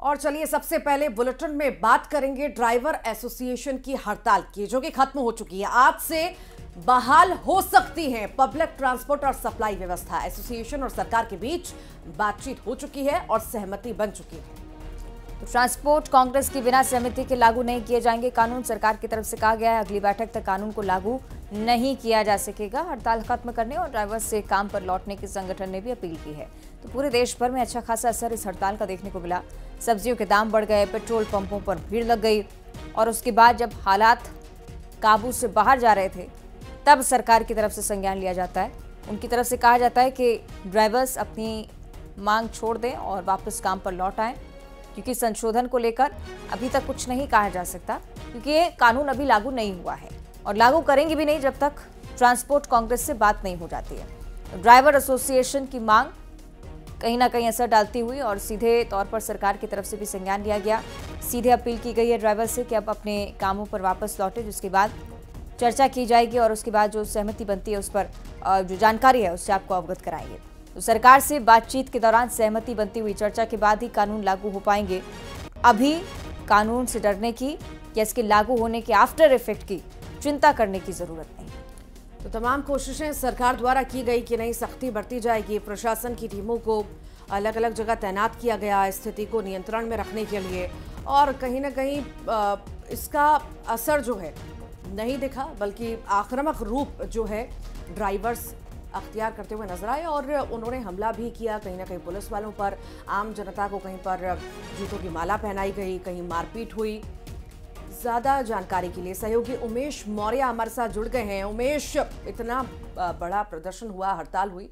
और चलिए सबसे पहले बुलेटिन में बात करेंगे ड्राइवर एसोसिएशन की हड़ताल की, जो कि खत्म हो चुकी है। आज से बहाल हो सकती है पब्लिक ट्रांसपोर्ट और सप्लाई व्यवस्था। एसोसिएशन और सरकार के बीच बातचीत हो चुकी है और सहमति बन चुकी है। तो ट्रांसपोर्ट कांग्रेस की बिना सहमति के लागू नहीं किए जाएंगे कानून। सरकार की तरफ से कहा गया है अगली बैठक तक कानून को लागू नहीं किया जा सकेगा। हड़ताल खत्म करने और ड्राइवर्स से काम पर लौटने की संगठन ने भी अपील की है। तो पूरे देश भर में अच्छा खासा असर इस हड़ताल का देखने को मिला। सब्जियों के दाम बढ़ गए, पेट्रोल पंपों पर भीड़ लग गई और उसके बाद जब हालात काबू से बाहर जा रहे थे तब सरकार की तरफ से संज्ञान लिया जाता है। उनकी तरफ से कहा जाता है कि ड्राइवर्स अपनी मांग छोड़ दें और वापस काम पर लौट आएं, क्योंकि संशोधन को लेकर अभी तक कुछ नहीं कहा जा सकता, क्योंकि ये कानून अभी लागू नहीं हुआ है और लागू करेंगे भी नहीं जब तक ट्रांसपोर्ट कांग्रेस से बात नहीं हो जाती है। तो ड्राइवर एसोसिएशन की मांग कहीं ना कहीं असर डालती हुई और सीधे तौर पर सरकार की तरफ से भी संज्ञान लिया गया। सीधे अपील की गई है ड्राइवर से कि अब अपने कामों पर वापस लौटे, जिसके बाद चर्चा की जाएगी और उसके बाद जो सहमति बनती है उस पर जो जानकारी है उससे आपको अवगत कराएंगे। तो सरकार से बातचीत के दौरान सहमति बनती हुई चर्चा के बाद ही कानून लागू हो पाएंगे। अभी कानून से डरने की या इसके लागू होने के आफ्टर इफेक्ट की चिंता करने की जरूरत नहीं। तो तमाम कोशिशें सरकार द्वारा की गई कि नहीं सख्ती बरती जाएगी। प्रशासन की टीमों को अलग अलग जगह तैनात किया गया स्थिति को नियंत्रण में रखने के लिए, और कहीं ना कहीं इसका असर जो है नहीं दिखा, बल्कि आक्रामक रूप जो है ड्राइवर्स अख्तियार करते हुए नजर आए और उन्होंने हमला भी किया कहीं ना कहीं पुलिस वालों पर। आम जनता को कहीं पर जूतों की माला पहनाई गई, कहीं मारपीट हुई। ज्यादा जानकारी के लिए सहयोगी उमेश मौर्य हमारे साथ जुड़ गए हैं। उमेश, इतना बड़ा प्रदर्शन हुआ, हड़ताल हुई,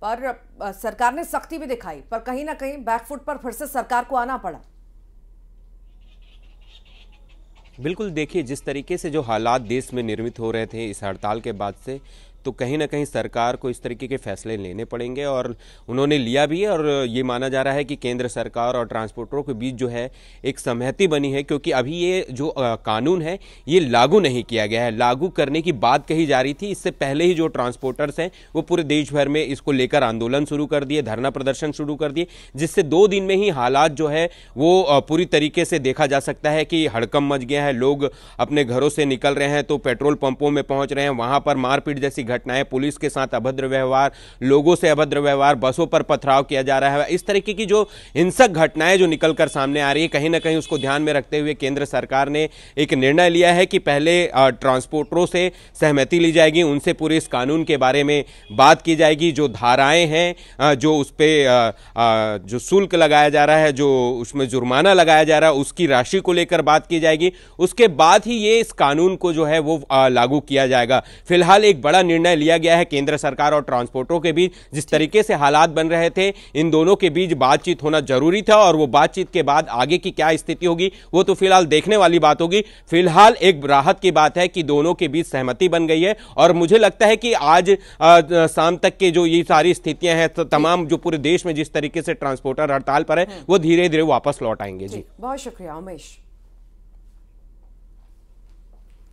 पर सरकार ने सख्ती भी दिखाई, पर कहीं ना कहीं बैकफुट पर फिर से सरकार को आना पड़ा। बिल्कुल, देखिए जिस तरीके से जो हालात देश में निर्मित हो रहे थे इस हड़ताल के बाद से, तो कहीं ना कहीं सरकार को इस तरीके के फैसले लेने पड़ेंगे और उन्होंने लिया भी है। और ये माना जा रहा है कि केंद्र सरकार और ट्रांसपोर्टरों के बीच जो है एक सहमति बनी है, क्योंकि अभी ये जो कानून है ये लागू नहीं किया गया है। लागू करने की बात कही जा रही थी। इससे पहले ही जो ट्रांसपोर्टर्स हैं वो पूरे देश भर में इसको लेकर आंदोलन शुरू कर दिए, धरना प्रदर्शन शुरू कर दिए, जिससे 2 दिन में ही हालात जो है वो पूरी तरीके से देखा जा सकता है कि हड़कंप मच गया है। लोग अपने घरों से निकल रहे हैं तो पेट्रोल पंपों में पहुंच रहे हैं, वहां पर मारपीट जैसी घटनाएं, पुलिस के साथ अभद्र व्यवहार, लोगों से अभद्र व्यवहार, बसों पर पथराव किया जा रहा है। इस तरीके की जो हिंसक घटनाएं जो निकलकर सामने आ रही है, कहीं ना कहीं उसको ध्यान में रखते हुए केंद्र सरकार ने एक निर्णय लिया है कि पहले ट्रांसपोर्टरों से सहमति ली जाएगी, उनसे पूरे इस कानून के बारे में बात की जाएगी। जो धाराएं हैं, जो उस पर जो शुल्क लगाया जा रहा है, जो उसमें जुर्माना लगाया जा रहा है, उसकी राशि को लेकर बात की जाएगी। उसके बाद ही ये इस कानून को जो है वो लागू किया जाएगा। फिलहाल एक बड़ा निर्णय लिया गया है केंद्र सरकार और ट्रांसपोर्टरों के बीच। जिस तरीके से हालात बन रहे थे, इन दोनों के बीच बातचीत होना जरूरी था और वो बातचीत के बाद आगे की क्या स्थिति होगी वो तो फिलहाल देखने वाली बात होगी। फिलहाल एक राहत की बात है कि दोनों के बीच सहमति बन गई है और मुझे लगता है कि आज शाम तक के जो ये सारी स्थितियां हैं, तो तमाम जो पूरे देश में जिस तरीके से ट्रांसपोर्टर हड़ताल पर है वो धीरे धीरे वापस लौट आएंगे। जी, बहुत शुक्रिया उमेश।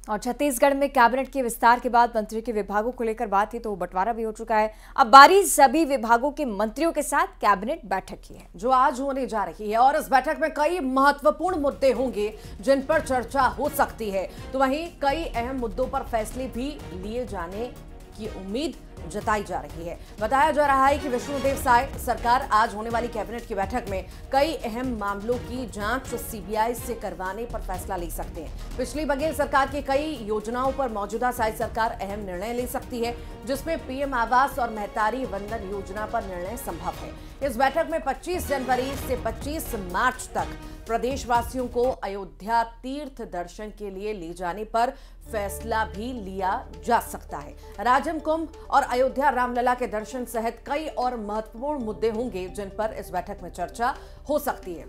और छत्तीसगढ़ में कैबिनेट के विस्तार के बाद मंत्री के विभागों को लेकर बात ही तो बंटवारा भी हो चुका है। अब बारी सभी विभागों के मंत्रियों के साथ कैबिनेट बैठक की है, जो आज होने जा रही है। और इस बैठक में कई महत्वपूर्ण मुद्दे होंगे जिन पर चर्चा हो सकती है। तो वहीं कई अहम मुद्दों पर फैसले भी लिए जाने की उम्मीद जताई जा रही है। बताया जा रहा है कि विष्णुदेव साय सरकार आज होने वाली कैबिनेट की बैठक में कई अहम मामलों की जांच सीबीआई से करवाने पर फैसला ले सकते हैं। पिछली बघेल सरकार की कई योजनाओं पर मौजूदा साय सरकार अहम निर्णय ले सकती है, जिसमें पीएम आवास और महतारी वंदन योजना पर निर्णय संभव है। इस बैठक में 25 जनवरी से 25 मार्च तक प्रदेशवासियों को अयोध्या तीर्थ दर्शन के लिए ले जाने पर फैसला भी लिया जा सकता है। राजम कुंभ और अयोध्या रामलला के दर्शन सहित कई और महत्वपूर्ण मुद्दे होंगे जिन पर इस बैठक में चर्चा हो सकती है।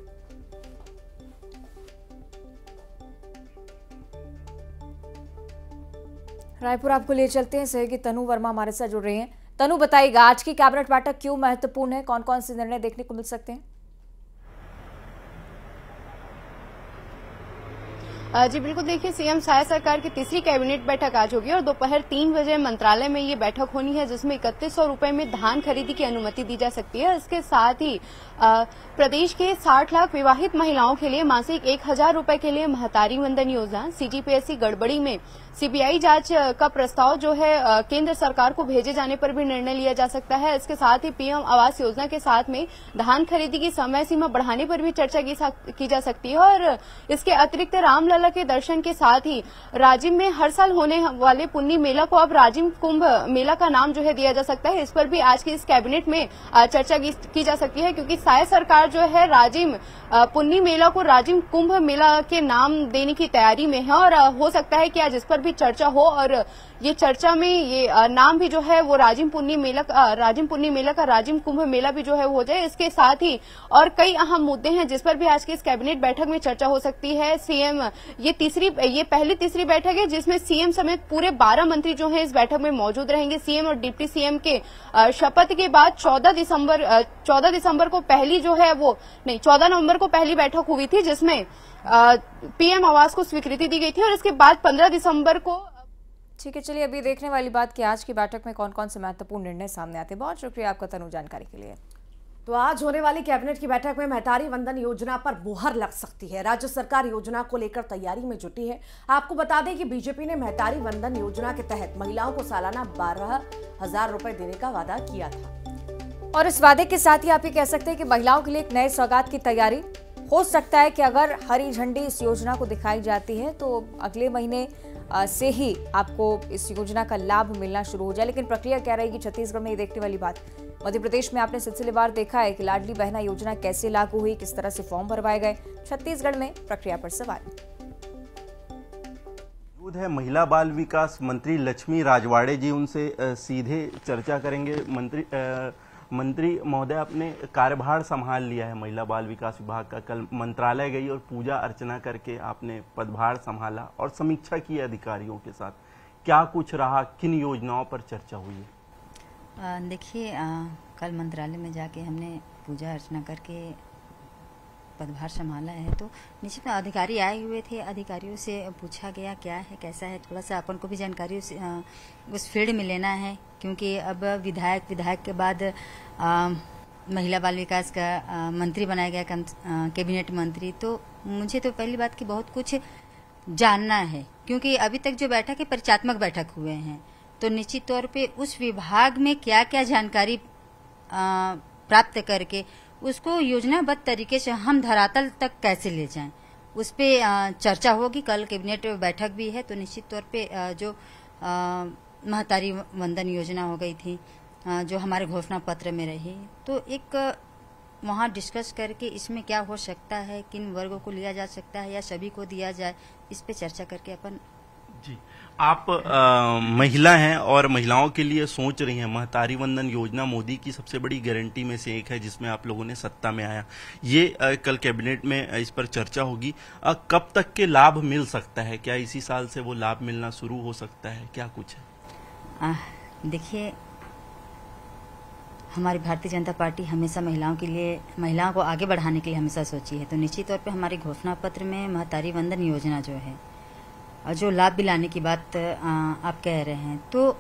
रायपुर आपको ले चलते हैं, सहयोगी तनु वर्मा हमारे साथ जुड़ रही हैं। तनु, बताइएगा आज की कैबिनेट बैठक क्यों महत्वपूर्ण है, कौन कौन से निर्णय देखने को मिल सकते हैं? जी बिल्कुल, देखिए सीएम साय सरकार की तीसरी कैबिनेट बैठक आज होगी और दोपहर 3 बजे मंत्रालय में ये बैठक होनी है, जिसमें 3100 रुपए में धान खरीदी की अनुमति दी जा सकती है। इसके साथ ही प्रदेश के 60 लाख विवाहित महिलाओं के लिए मासिक 1000 रुपए के लिए महतारी वंदन योजना, सीजीपीएससी गड़बड़ी में सीबीआई जांच का प्रस्ताव जो है केंद्र सरकार को भेजे जाने पर भी निर्णय लिया जा सकता है। इसके साथ ही पीएम आवास योजना के साथ में धान खरीदी की समय सीमा बढ़ाने पर भी चर्चा की जा सकती है। और इसके अतिरिक्त रामलला के दर्शन के साथ ही राजिम में हर साल होने वाले पुन्नी मेला को अब राजिम कुंभ मेला का नाम जो है दिया जा सकता है। इस पर भी आज की इस कैबिनेट में चर्चा की जा सकती है, क्योंकि साय सरकार जो है राजिम पुन्नी मेला को राजिम कुंभ मेला के नाम देने की तैयारी में है और हो सकता है कि आज इस पर भी चर्चा हो और ये चर्चा में ये नाम भी जो है वो राजिम पुन्नी मेला का राजिम कुंभ मेला भी जो है वो हो जाए। इसके साथ ही और कई अहम मुद्दे हैं जिस पर भी आज की इस कैबिनेट बैठक में चर्चा हो सकती है। सीएम ये पहली तीसरी बैठक है जिसमें सीएम समेत पूरे 12 मंत्री जो हैं इस बैठक में मौजूद रहेंगे। सीएम और डिप्टी सीएम के शपथ के बाद 14 दिसंबर को पहली जो है वो 14 नवंबर को पहली बैठक हुई थी, जिसमें पीएम आवास को स्वीकृति दी गई थी और इसके बाद 15 दिसंबर को। ठीक है, चलिए अभी देखने वाली बात कि आज की बैठक में कौन कौन से महत्वपूर्ण निर्णय सामने आते हैं। बहुत शुक्रिया आपका तनु जानकारी के लिए। तो आज होने वाली कैबिनेट की बैठक में महतारी वंदन योजना पर मुहर लग सकती है। राज्य सरकार योजना को लेकर तैयारी में जुटी है। आपको बता दें कि बीजेपी ने महतारी वंदन योजना के तहत महिलाओं को सालाना 12,000 रुपए देने का वादा किया था। और इस वादे के साथ ही आप ये कह सकते हैं कि महिलाओं के लिए एक नए सौगात की तैयारी हो सकता है कि अगर हरी झंडी इस योजना को दिखाई जाती है तो अगले महीने से ही आपको इस योजना का लाभ मिलना शुरू हो जाए। लेकिन प्रक्रिया क्या रहेगी छत्तीसगढ़ में, ये देखने वाली बात। मध्य प्रदेश में आपने सिलसिलेवार देखा है कि लाडली बहना योजना कैसे लागू हुई, किस तरह से फॉर्म भरवाए गए। छत्तीसगढ़ में प्रक्रिया पर सवाल है। महिला बाल विकास मंत्री लक्ष्मी राजवाड़े जी, उनसे सीधे चर्चा करेंगे। मंत्री महोदय, आपने कार्यभार संभाल लिया है महिला बाल विकास विभाग का। कल मंत्रालय गई और पूजा अर्चना करके आपने पदभार संभाला और समीक्षा की अधिकारियों के साथ। क्या कुछ रहा, किन योजनाओं पर चर्चा हुई है? देखिए, कल मंत्रालय में जाके हमने पूजा अर्चना करके पदभार संभाला है, तो निश्चित अधिकारी आए हुए थे। अधिकारियों से पूछा गया क्या है कैसा है, थोड़ा सा अपन को भी जानकारी उस फील्ड में लेना है, क्योंकि अब विधायक के बाद महिला बाल विकास का मंत्री बनाया गया, कैबिनेट मंत्री। तो मुझे तो पहली बात की बहुत कुछ जानना है, क्योंकि अभी तक जो बैठक है परिचयात्मक बैठक हुए हैं, तो निश्चित तौर पे उस विभाग में क्या क्या जानकारी प्राप्त करके उसको योजनाबद्ध तरीके से हम धरातल तक कैसे ले जाएं, उस पे चर्चा होगी। कल कैबिनेट बैठक भी है, तो निश्चित तौर पे जो महतारी वंदन योजना हो गई थी, जो हमारे घोषणा पत्र में रही, तो एक वहाँ डिस्कस करके इसमें क्या हो सकता है, किन वर्गों को लिया जा सकता है या सभी को दिया जाए, इस पे चर्चा करके अपन। जी, आप महिला हैं और महिलाओं के लिए सोच रही हैं। महतारी वंदन योजना मोदी की सबसे बड़ी गारंटी में से एक है, जिसमें आप लोगों ने सत्ता में आया। ये कल कैबिनेट में इस पर चर्चा होगी। कब तक के लाभ मिल सकता है? क्या इसी साल से वो लाभ मिलना शुरू हो सकता है? क्या कुछ है? देखिए, हमारी भारतीय जनता पार्टी हमेशा महिलाओं को आगे बढ़ाने के लिए हमेशा सोची है। तो निश्चित तौर पे हमारे घोषणा पत्र में महतारी वंदन योजना जो है और जो लाभ भी लाने की बात आप कह रहे हैं, तो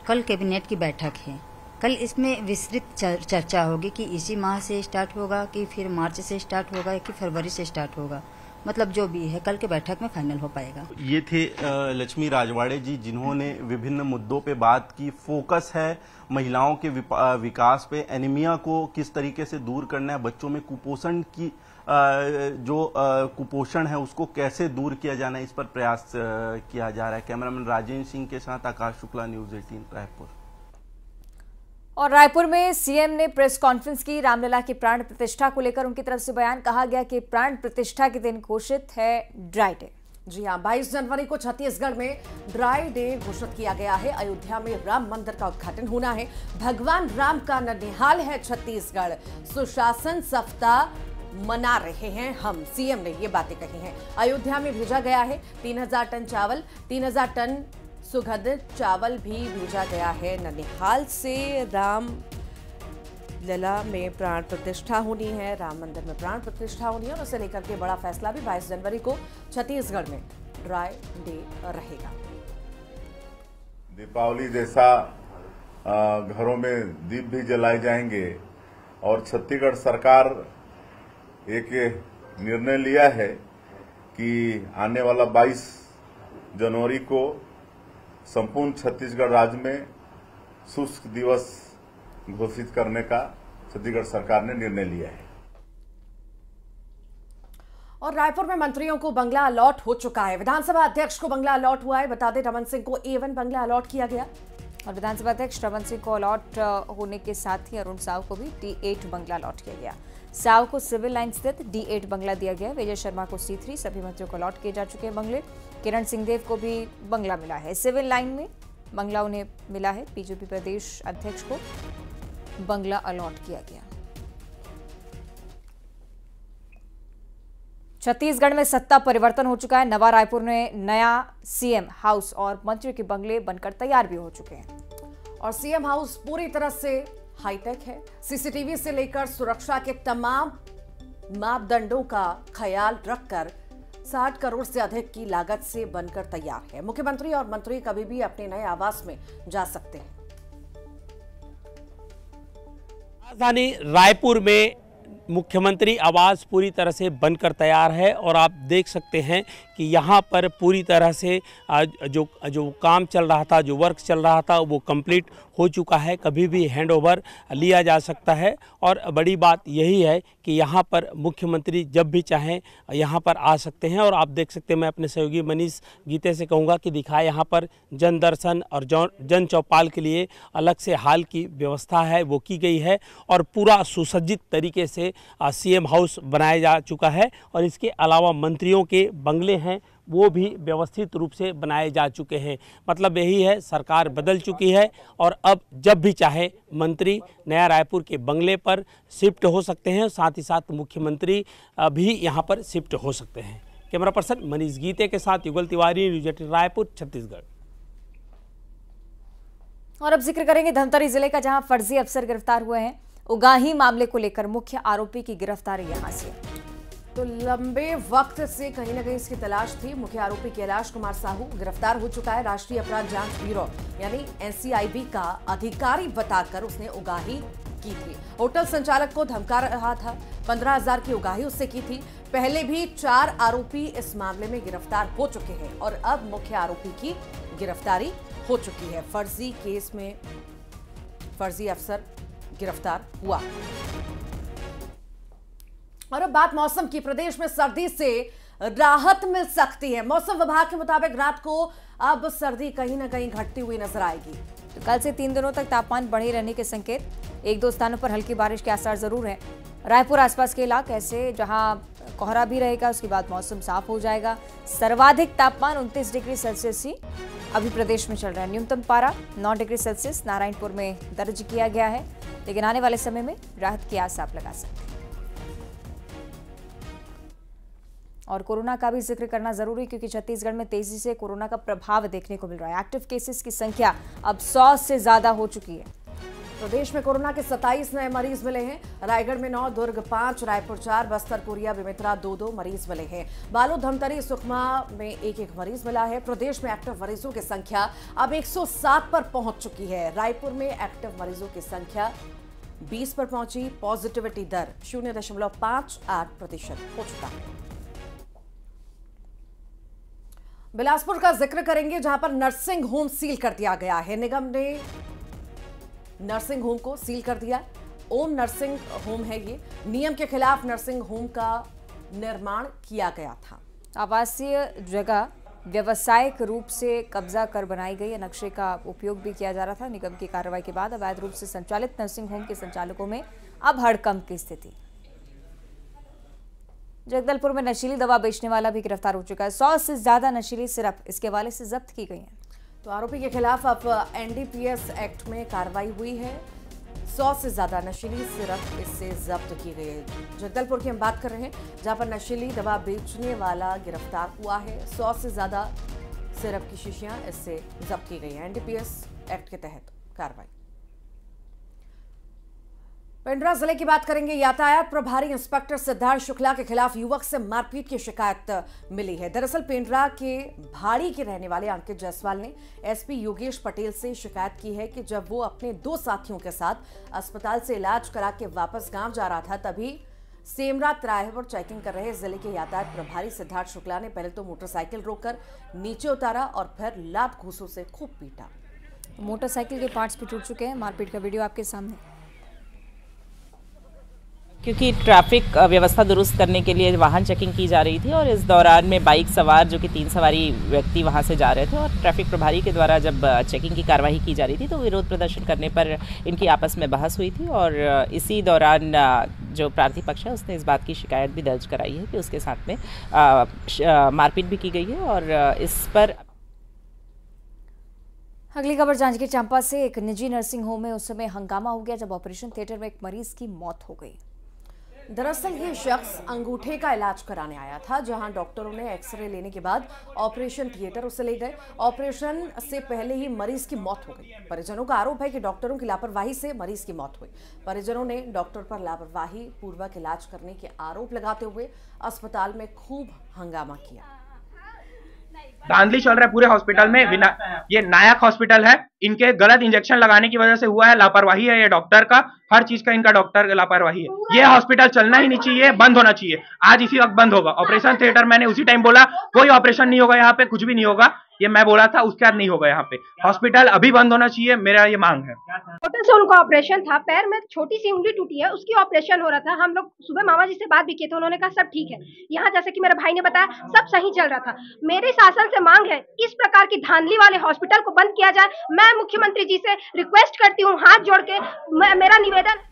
कल कैबिनेट की बैठक है। कल इसमें विस्तृत चर्चा होगी कि इसी माह से स्टार्ट होगा कि फिर मार्च से स्टार्ट होगा या कि फरवरी से स्टार्ट होगा, मतलब जो भी है कल के बैठक में फाइनल हो पाएगा। ये थे लक्ष्मी राजवाड़े जी, जिन्होंने विभिन्न मुद्दों पे बात की। फोकस है महिलाओं के विकास पे, एनीमिया को किस तरीके से दूर करना है, बच्चों में कुपोषण की जो कुपोषण है उसको कैसे दूर किया जाना है, इस पर प्रयास किया जा रहा है। कैमरामैन राजेंद्र सिंह के साथ आकाश शुक्ला, न्यूज़ 18 रायपुर। और रायपुर में सीएम ने प्रेस कॉन्फ्रेंस की। रामलला की प्राण प्रतिष्ठा को लेकर उनकी तरफ से बयान। कहा गया कि प्राण प्रतिष्ठा के दिन घोषित है ड्राई डे। जी हां, 22 जनवरी को छत्तीसगढ़ में ड्राई डे घोषित किया गया है। अयोध्या में राम मंदिर का उद्घाटन होना है। भगवान राम का ननिहाल है छत्तीसगढ़। सुशासन सप्ताह मना रहे हैं हम, सीएम ने ये बातें कही हैं। अयोध्या में भेजा गया है 3000 टन चावल, 3000 टन सुगंधित चावल भी भेजा गया है ननिहाल से। राम लला में प्राण प्रतिष्ठा होनी है, राम मंदिर में प्राण प्रतिष्ठा होनी है और उसे लेकर के बड़ा फैसला भी 22 जनवरी को छत्तीसगढ़ में ड्राई डे रहेगा। दीपावली जैसा घरों में दीप भी जलाए जाएंगे और छत्तीसगढ़ सरकार एक निर्णय लिया है कि आने वाला 22 जनवरी को संपूर्ण छत्तीसगढ़ राज्य में शुष्क दिवस घोषित करने का छत्तीसगढ़ सरकार ने निर्णय लिया है। और रायपुर में मंत्रियों को बंगला अलॉट हो चुका है। विधानसभा अध्यक्ष को बंगला अलॉट हुआ है। बता दें, रमन सिंह को A1 बंगला अलॉट किया गया और विधानसभा अध्यक्ष रमन सिंह को अलॉट होने के साथ ही अरुण साव को भी D8 बंगला अलॉट किया गया। साव को सिविल लाइन स्थित D8 बंगला दिया गया। विजय शर्मा को C3, सभी मंत्रियों को अलॉट किए जा चुके हैं बंगले। किरण सिंहदेव को भी बंगला मिला है। सिविल लाइन में बंगला उन्हें मिला है। बीजेपी प्रदेश अध्यक्ष को बंगला अलॉट किया गया। छत्तीसगढ़ में सत्ता परिवर्तन हो चुका है। नवा रायपुर में नया सीएम हाउस और मंत्री के बंगले बनकर तैयार भी हो चुके हैं और सीएम हाउस पूरी तरह से हाईटेक है। सीसीटीवी से लेकर सुरक्षा के तमाम मापदंडों का ख्याल रखकर 60 करोड़ से अधिक की लागत से बनकर तैयार है। मुख्यमंत्री और मंत्री कभी भी अपने नए आवास में जा सकते हैं। राजधानी रायपुर में मुख्यमंत्री आवास पूरी तरह से बनकर तैयार है और आप देख सकते हैं कि यहाँ पर पूरी तरह से जो काम चल रहा था, जो वर्क चल रहा था, वो कंप्लीट हो चुका है। कभी भी हैंडओवर लिया जा सकता है और बड़ी बात यही है कि यहाँ पर मुख्यमंत्री जब भी चाहें यहाँ पर आ सकते हैं। और आप देख सकते हैं, मैं अपने सहयोगी मनीष गीते से कहूँगा कि दिखाए, यहाँ पर जन दर्शन और जन चौपाल के लिए अलग से हाल की व्यवस्था है वो की गई है और पूरा सुसज्जित तरीके से सीएम हाउस बनाया जा चुका है। और इसके अलावा मंत्रियों के बंगले हैं वो भी व्यवस्थित रूप से बनाए जा चुके हैं। मतलब यही है, सरकार बदल चुकी है और अब जब भी चाहे मंत्री नया रायपुर के बंगले पर शिफ्ट हो सकते हैं। साथ ही साथ मुख्यमंत्री भी यहां पर शिफ्ट हो सकते हैं। कैमरा पर्सन मनीष गीते के साथ युगल तिवारी, न्यूज़ 18 रायपुर, छत्तीसगढ़। और अब जिक्र करेंगे धमतरी जिले का, जहां फर्जी अफसर गिरफ्तार हुए हैं। उगाही मामले को लेकर मुख्य आरोपी की गिरफ्तारी यहां से। तो लंबे वक्त से कहीं ना कहीं इसकी तलाश थी। मुख्य आरोपी कैलाश कुमार साहू गिरफ्तार हो चुका है। राष्ट्रीय अपराध जांच ब्यूरो यानी NCIB का अधिकारी बताकर उसने उगाही की थी। होटल संचालक को धमका रहा था। 15,000 की उगाही उससे की थी। पहले भी 4 आरोपी इस मामले में गिरफ्तार हो चुके हैं और अब मुख्य आरोपी की गिरफ्तारी हो चुकी है। फर्जी केस में फर्जी अफसर गिरफ्तार हुआ। और अब बात मौसम की। प्रदेश में सर्दी से राहत मिल सकती है। मौसम विभाग के मुताबिक रात को अब सर्दी कहीं ना कहीं घटती हुई नजर आएगी। तो कल से 3 दिनों तक तापमान बढ़े रहने के संकेत। 1-2 स्थानों पर हल्की बारिश के आसार जरूर हैं। रायपुर आसपास के इलाके ऐसे जहां कोहरा भी रहेगा, उसके बाद मौसम साफ हो जाएगा। सर्वाधिक तापमान 29 डिग्री सेल्सियस ही अभी प्रदेश में चल रहा है। न्यूनतम पारा 9 डिग्री सेल्सियस नारायणपुर में दर्ज किया गया है, लेकिन आने वाले समय में राहत की आस आप लगा सकते हैं। और कोरोना का भी जिक्र करना जरूरी, क्योंकि छत्तीसगढ़ में तेजी से कोरोना का प्रभाव देखने को मिल रहा है। एक्टिव केसेस की संख्या अब 100 से ज्यादा हो चुकी है। प्रदेश में कोरोना के 27 नए मरीज मिले हैं। रायगढ़ में 9, दुर्ग 5, रायपुर 4, बस्तर, कोरिया, बेमेतरा 2-2 मरीज मिले हैं। बालोद, धमतरी, सुकमा में 1-1 मरीज मिला है। प्रदेश में एक्टिव मरीजों की संख्या अब 107 पर पहुंच चुकी है। रायपुर में एक्टिव मरीजों की संख्या 20 पर पहुंची। पॉजिटिविटी दर 0.58% हो चुका है। बिलासपुर का जिक्र करेंगे, जहां पर नर्सिंग होम सील कर दिया गया है। निगम ने नर्सिंग होम को सील कर दिया। ओम नर्सिंग होम है ये। नियम के खिलाफ नर्सिंग होम का निर्माण किया गया था। आवासीय जगह व्यावसायिक रूप से कब्जा कर बनाई गई नक्शे का उपयोग भी किया जा रहा था। निगम की कार्रवाई के बाद अवैध रूप से संचालित नर्सिंग होम के संचालकों में अब हड़कंप की स्थिति। जगदलपुर में नशीली दवा बेचने वाला भी गिरफ्तार हो चुका है। 100 से ज्यादा नशीली सिरप इसके हवाले से जब्त की गई है। तो आरोपी के खिलाफ अब NDPS एक्ट में कार्रवाई हुई है। 100 से ज्यादा नशीली सिरप इससे जब्त की गई है। जगदलपुर की हम बात कर रहे हैं, जहां पर नशीली दवा बेचने वाला गिरफ्तार हुआ है। 100 से ज्यादा सिरप की शीशियां इससे जब्त की गई है। NDPS एक्ट के तहत कार्रवाई। पेंड्रा जिले की बात करेंगे। यातायात प्रभारी इंस्पेक्टर सिद्धार्थ शुक्ला के खिलाफ युवक से मारपीट की शिकायत मिली है। दरअसल पेंड्रा के भाड़ी के रहने वाले अंकित जायसवाल ने एसपी योगेश पटेल से शिकायत की है कि जब वो अपने 2 साथियों के साथ अस्पताल से इलाज करा के वापस गांव जा रहा था, तभी सेमरा तिराहे पर चेकिंग कर रहे जिले के यातायात प्रभारी सिद्धार्थ शुक्ला ने पहले तो मोटरसाइकिल रोककर नीचे उतारा और फिर लात घूंसों से खूब पीटा। मोटरसाइकिल के पार्ट्स भी टूट चुके हैं। मारपीट का वीडियो आपके सामने। क्योंकि ट्रैफिक व्यवस्था दुरुस्त करने के लिए वाहन चेकिंग की जा रही थी और इस दौरान में बाइक सवार जो कि 3 सवारी व्यक्ति वहां से जा रहे थे और ट्रैफिक प्रभारी के द्वारा जब चेकिंग की कार्रवाई की जा रही थी तो विरोध प्रदर्शन करने पर इनकी आपस में बहस हुई थी और इसी दौरान जो प्रार्थी पक्ष है उसने इस बात की शिकायत भी दर्ज कराई है कि उसके साथ में मारपीट भी की गई है और इस पर। अगली खबर जांजगीर चांपा से। एक निजी नर्सिंग होम में उस समय हंगामा हो गया जब ऑपरेशन थिएटर में एक मरीज की मौत हो गई। दरअसल ये शख्स अंगूठे का इलाज कराने आया था, जहां डॉक्टरों ने एक्सरे लेने के बाद ऑपरेशन थिएटर उसे ले गए। ऑपरेशन से पहले ही मरीज की मौत हो गई। परिजनों का आरोप है कि डॉक्टरों की लापरवाही से मरीज की मौत हुई। परिजनों ने डॉक्टर पर लापरवाही पूर्वक इलाज करने के आरोप लगाते हुए अस्पताल में खूब हंगामा किया। धांधली चल रहा है पूरे हॉस्पिटल में। ये नायक हॉस्पिटल है, इनके गलत इंजेक्शन लगाने की वजह से हुआ है। लापरवाही है ये डॉक्टर का, हर चीज का इनका डॉक्टर का लापरवाही है। ये हॉस्पिटल चलना ही नहीं चाहिए, बंद होना चाहिए। आज इसी वक्त बंद होगा ऑपरेशन थिएटर। मैंने उसी टाइम बोला कोई ऑपरेशन नहीं होगा यहाँ पे, कुछ भी नहीं होगा, ये मैं बोला था, उसके बाद नहीं होगा यहाँ पे। हॉस्पिटल अभी बंद होना चाहिए, मेरा ये मांग है। होटल से उनका ऑपरेशन था, पैर में छोटी सी उंगली टूटी है, उसकी ऑपरेशन हो रहा था। हम लोग सुबह मामा जी से बात भी किए थे, उन्होंने कहा सब ठीक है। यहाँ जैसे कि मेरे भाई ने बताया सब सही चल रहा था। मेरे शासन से मांग है इस प्रकार की धांधली वाले हॉस्पिटल को बंद किया जाए। मैं मुख्यमंत्री जी से रिक्वेस्ट करती हूँ, हाथ जोड़ के मेरा निवेदन।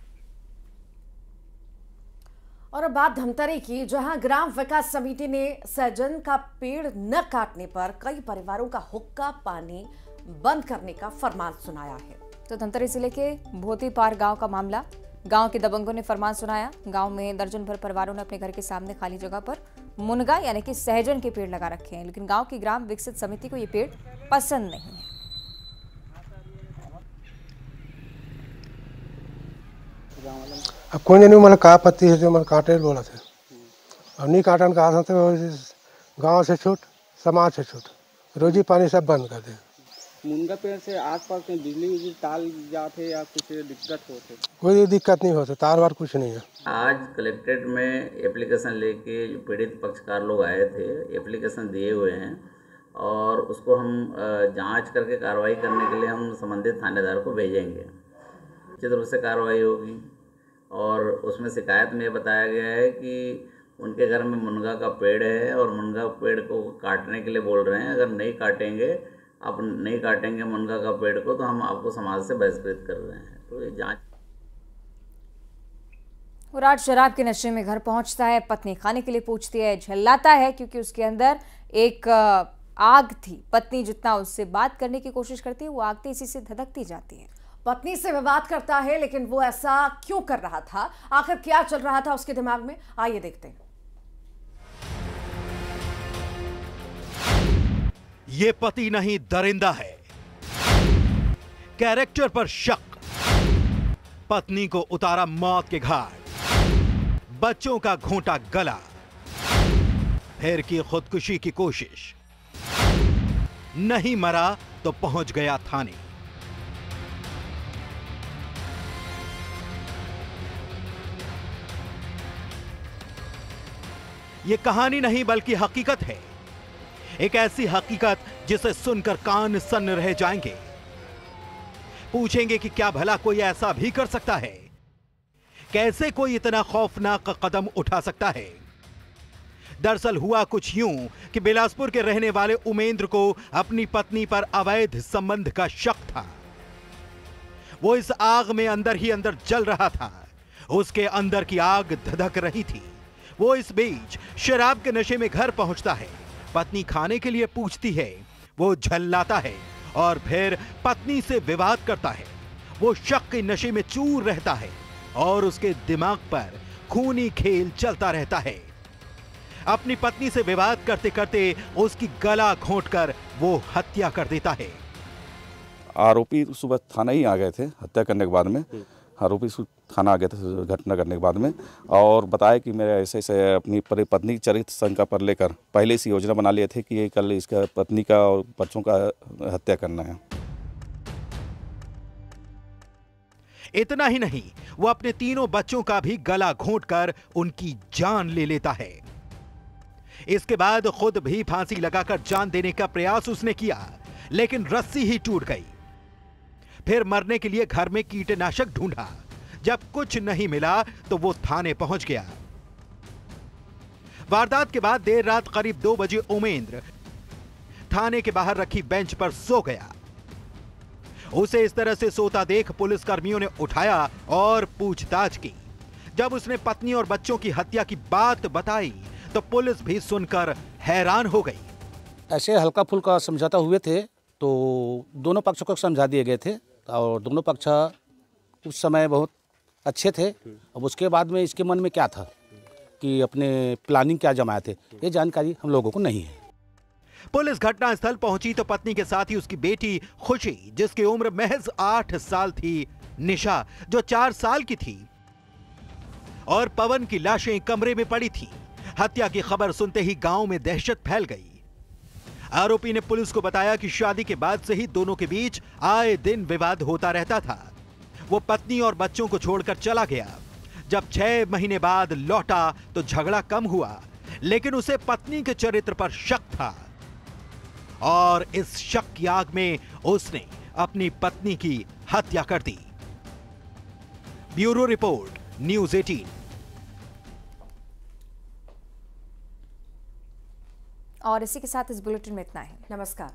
और अब बात धमतरी की, जहां ग्राम विकास समिति ने सहजन का पेड़ न काटने पर कई परिवारों का हुक्का पानी बंद करने का फरमान सुनाया है। तो धमतरी जिले के भोतीपार गांव का मामला। गांव के दबंगों ने फरमान सुनाया। गांव में दर्जन भर परिवारों ने अपने घर के सामने खाली जगह पर मुनगा यानी कि सहजन के पेड़ लगा रखे हैं, लेकिन गांव की ग्राम विकसित समिति को ये पेड़ पसंद नहीं है। अब कौन जाने मतलब कहा पत्ती है जो मतलब काटे बोला थे, अब नहीं काटन कहा था। गांव से छूट, समाज से छूट, रोजी पानी सब बंद कर दे। मुनगा पेड़ से आसपास में बिजली ताल जाते या कुछ दिक्कत होते? कोई दिक्कत नहीं होती, तार वार कुछ नहीं है। आज कलेक्ट्रेट में एप्लीकेशन लेके जो पीड़ित पक्षकार लोग आए थे, एप्लीकेशन दिए हुए हैं और उसको हम जांच करके कार्रवाई करने के लिए हम संबंधित थानेदार को भेजेंगे। उचित रूप से कार्रवाई होगी और उसमें शिकायत में बताया गया है कि उनके घर में मुनगा का पेड़ है और मुनगा पेड़ को काटने के लिए बोल रहे हैं। अगर नहीं काटेंगे, आप नहीं काटेंगे मुनगा का पेड़ को, तो हम आपको समाज से बहिष्कृत कर रहे हैं। तो ये जांच। रात शराब के नशे में घर पहुंचता है, पत्नी खाने के लिए पूछती है, झल्लाता है क्योंकि उसके अंदर एक आग थी। पत्नी जितना उससे बात करने की कोशिश करती है, वो आग तेजी से धधकती जाती है। पत्नी से विवाद करता है, लेकिन वो ऐसा क्यों कर रहा था, आखिर क्या चल रहा था उसके दिमाग में, आइए देखते हैं। ये पति नहीं दरिंदा है, कैरेक्टर पर शक, पत्नी को उतारा मौत के घाट, बच्चों का घोंटा गला, फिर की खुदकुशी की कोशिश, नहीं मरा तो पहुंच गया थाने। ये कहानी नहीं बल्कि हकीकत है, एक ऐसी हकीकत जिसे सुनकर कान सन्न रह जाएंगे। पूछेंगे कि क्या भला कोई ऐसा भी कर सकता है? कैसे कोई इतना खौफनाक कदम उठा सकता है? दरअसल हुआ कुछ यूं कि बिलासपुर के रहने वाले उमेंद्र को अपनी पत्नी पर अवैध संबंध का शक था। वो इस आग में अंदर ही अंदर जल रहा था, उसके अंदर की आग धधक रही थी। वो इस बीच शराब के नशे में घर पहुंचता है, पत्नी खाने के लिए पूछती है, वो झल्लाता है और फिर पत्नी से विवाद करता है। वो शक के नशे में चूर रहता है और उसके दिमाग पर खूनी खेल चलता रहता है। अपनी पत्नी से विवाद करते करते उसकी गला घोंटकर वो हत्या कर देता है। आरोपी सुबह थाना ही आ गए थे हत्या करने के बाद में। आरोपी थाना आ गए थे घटना करने के बाद में, और बताया कि मेरे ऐसे ऐसे अपनी पत्नी की चरित्र शंका पर लेकर पहले से योजना बना लिए थे कि ये कल इसका पत्नी का और बच्चों का हत्या करना है। इतना ही नहीं, वो अपने तीनों बच्चों का भी गला घोंटकर उनकी जान ले लेता है। इसके बाद खुद भी फांसी लगाकर जान देने का प्रयास उसने किया, लेकिन रस्सी ही टूट गई। फिर मरने के लिए घर में कीटनाशक ढूंढा। जब कुछ नहीं मिला तो वो थाने पहुंच गया। वारदात के बाद देर रात करीब 2 बजे उमेंद्र थाने के बाहर रखी बेंच पर सो गया। उसे इस तरह से सोता देख पुलिस कर्मियों ने उठाया और पूछताछ की। जब उसने पत्नी और बच्चों की हत्या की बात बताई तो पुलिस भी सुनकर हैरान हो गई। ऐसे हल्का फुल्का समझौता हुए थे तो दोनों पक्षों को समझा दिए गए थे और दोनों पक्ष उस समय बहुत अच्छे थे। अब उसके बाद में इसके मन में क्या था कि अपने प्लानिंग क्या जमाए थे, ये जानकारी हम लोगों को नहीं है। पुलिस घटनास्थल पहुंची तो पत्नी के साथ ही उसकी बेटी खुशी, जिसकी उम्र महज 8 साल थी, निशा जो 4 साल की थी, और पवन की लाशें कमरे में पड़ी थीं। हत्या की खबर सुनते ही गांव में दहशत फैल गई। आरोपी ने पुलिस को बताया कि शादी के बाद से ही दोनों के बीच आए दिन विवाद होता रहता था। वो पत्नी और बच्चों को छोड़कर चला गया। जब 6 महीने बाद लौटा तो झगड़ा कम हुआ, लेकिन उसे पत्नी के चरित्र पर शक था और इस शक की आग में उसने अपनी पत्नी की हत्या कर दी। Bureau report, news 18। और इसी के साथ इस बुलेटिन में इतना है। नमस्कार।